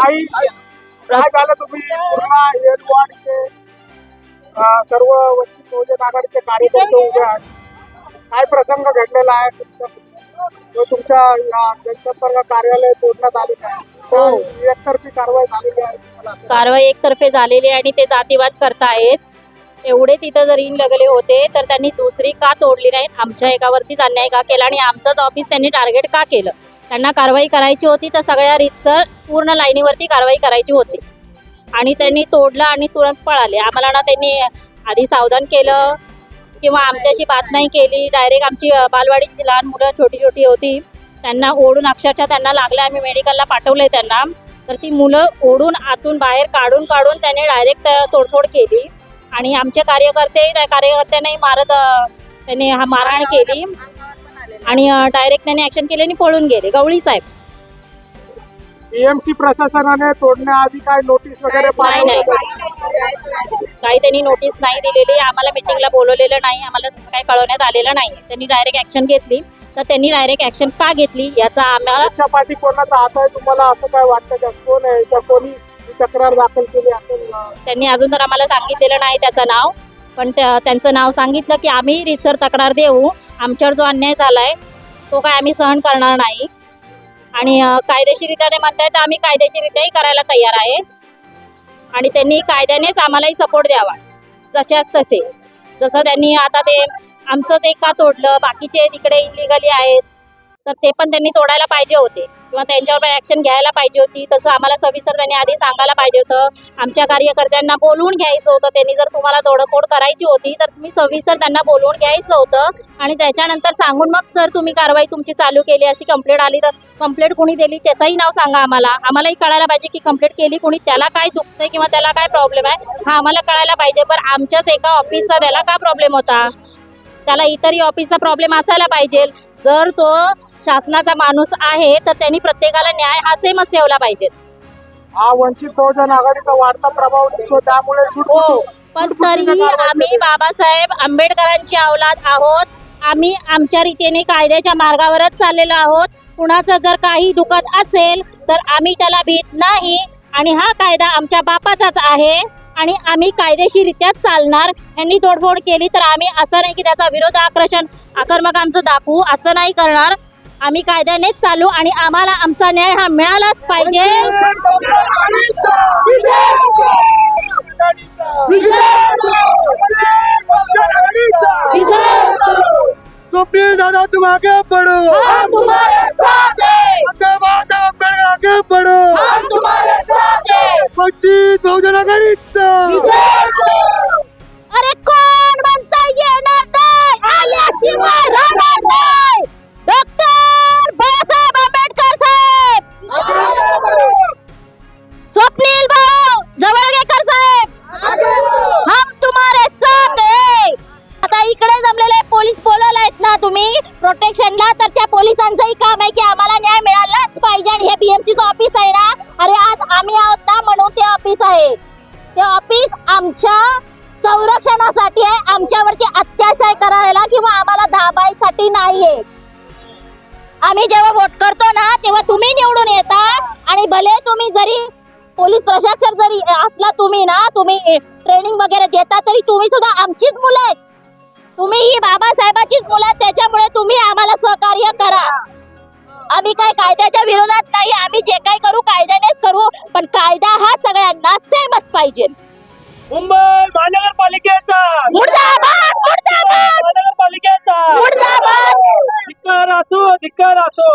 ताई, काय झालं तुम्ही पूर्ण एडवाणीचे सर्व वंचित बहुजन आघाडीचे कार्यकर्ते उभे आहेत, काय प्रसंग घडलेला आहे तुमच्या जनसंपर्क कार्यालय तोडण्यात आलेलं आहे? हो, एकतर्फी कारवाई झालेली आहे. कारवाई एकतर्फे झालेली आहे आणि ते जातीवाद करतायत. एवढे तिथं जर इन लगले होते तर त्यांनी दुसरी का तोडली नाही, आमच्या एकावरतीच अन्याय का केला आणि आमचंच ऑफिस त्यांनी टार्गेट का केलं? त्यांना कारवाई करायची होती तर सगळ्या रीतसर पूर्ण लाईनीवरती कारवाई करायची होती आणि त्यांनी तोडलं आणि तुरंत पळाले. आम्हाला ना त्यांनी आधी सावधान केलं किंवा आमच्याशी बात नाही केली. डायरेक्ट आमची बालवाडीची लहान मुलं छोटी छोटी होती, त्यांना ओढून अक्षरशः त्यांना लागलं. आम्ही मेडिकलला पाठवलंय त्यांना, तर ती मुलं ओढून आतून बाहेर काढून त्यांनी डायरेक्ट तोडफोड केली आणि आमचे त्या कार्यकर्त्यांनाही मारत त्यांनी मारहाण केली आणि डायरेक्ट त्यांनी ऍक्शन केली आणि पळून गेले. गवळी साहेब बीएमसी प्रशासनाने तोडण्याआधी काय नोटीस वगैरे नाही, काही त्यांनी नोटीस नाही दिलेली. आम्हाला मीटिंगला बोलवलेलं नाही, आम्हाला काही कळवण्यात आलेलं नाही. त्यांनी डायरेक्ट ऍक्शन घेतली. तर त्यांनी डायरेक्ट ऍक्शन का घेतली याचा आम्हाला पाठी कोणाचा हात आहे तुम्हाला असं काय वाटतं का? कोण आहे का? कोणी तक्रार दाखल केली असेल? त्यांनी अजून तर आम्हाला सांगितलेलं नाही त्याचं नाव, पण त्यांचं नाव सांगितलं की आम्ही रीतसर तक्रार देऊ. आमच्यावर जो अन्याय झालाय तो काय आम्ही सहन करणार नाही आणि कायदेशीररित्या ते म्हणताय तर आम्ही कायदेशीररित्याही करायला तयार आहे आणि त्यांनी कायद्यानेच आम्हालाही सपोर्ट द्यावा जशाच तसे. जसं त्यांनी आता ते आमचं ते का तोडलं, बाकीचे तिकडे इलिगली आहेत तर ते पण त्यांनी तोडायला पाहिजे होते किंवा त्यांच्यावर ऍक्शन घ्यायला पाहिजे होती. तसं आम्हाला सविस्तर त्यांनी आधी सांगायला पाहिजे होतं. आमच्या कार्यकर्त्यांना बोलवून घ्यायचं होतं. त्यांनी जर तुम्हाला तोडफोड करायची होती तर तुम्ही सविस्तर त्यांना बोलवून घ्यायचं होतं आणि त्याच्यानंतर सांगून मग जर तुम्ही कारवाई तुमची चालू केली असती, कंप्लेंट आली तर कंप्लेंट कोणी दिली त्याचंही नाव सांगा आम्हाला. आम्हालाही कळायला पाहिजे की कंप्लेंट केली कोणी, त्याला काय दुखतंय किंवा त्याला काय प्रॉब्लेम आहे हा आम्हाला कळायला पाहिजे. पण आमच्याच एका ऑफिसचा त्याला का प्रॉब्लेम होता? त्याला इतरही ऑफिसचा प्रॉब्लेम असायला पाहिजे. जर तो शासनाचा माणूस आहे तर त्यांनी प्रत्येकाला न्याय हा सेमच ठेवला पाहिजे. हा वंचित बहुजन आघाडीचा वाढता प्रभाव दिसतो, त्यामुळे हो, पण तरीही आम्ही बाबासाहेब आंबेडकरांची औलाद आहोत. आम्ही आमच्या रीतीने कायद्याच्या मार्गावरच चाललेलो आहोत. कुणाचं जर काही दुखत असेल तर आम्ही त्याला भीत नाही आणि हा कायदा आमच्या बापाचाच आहे आणि आम्ही कायदेशीररित्याच चालणार. यांनी तोडफोड केली तर आम्ही असं नाही की त्याचा विरोध आक्रमक आमचं दाखवू, असं नाही करणार. आम्ही कायद्यानेच चालू आणि आम्हाला आमचा न्याय हा मिळालाच पाहिजे. स्वप्नील दादा तुम आगे बढ़ो, हम तुम्हारे साथ हैं, आगे बढ़ो, हम तुम्हारे साथ हैं. वंचित बहुजन आघाडीचा अरे कोण म्हणता येणार नाही, आल्याशिवाय राहणार नाही. डॉक्टर बाबासाहेब आंबेडकर साहेब, स्वप्नील भाऊ जवळगेकर साहेब, हम तुम्हारे साथ हैं. आता इकडे जमलेले पोलीस बोलायला आहेत ना तुम्ही प्रोटेक्शनला, तर त्या पोलिसांचंही काम आहे की आम्हाला न्याय मिळालाच पाहिजे. आणि हे बीएमसीचं ऑफिस आहे ना, अरे आज आम्ही आहोत ना म्हणून ते ऑफिस आहे. ते ऑफिस आमच्या संरक्षणासाठी आहे, आमच्यावरती अत्याचार करायला किंवा आम्हाला दाबायसाठी नाहीये. आम्ही जेव्हा वोट करतो ना तेव्हा तुम्ही निवडून येता आणि भले तुम्ही जरी पोलीस प्रशासन जरी असला तुम्ही ट्रेनिंग वगैरे देता तरी तुम्ही सुद्धा आमचीच मुलं आहेत. तुम्ही ही बाबासाहेबांचीच मुलं आहेत, त्याच्यामुळे तुम्ही आम्हाला सहकार्य करा. आम्ही काय कायद्याच्या विरोधात नाही, आम्ही जे काही करू कायद्यानेच करू, पण कायदा हा सगळ्यांना सेमच पाहिजे. मुंबई महानगरपालिकेचा मुर्दाबाद, मुर्दाबाद, महानगरपालिकेचा मुर्दाबाद. धिक्कार असो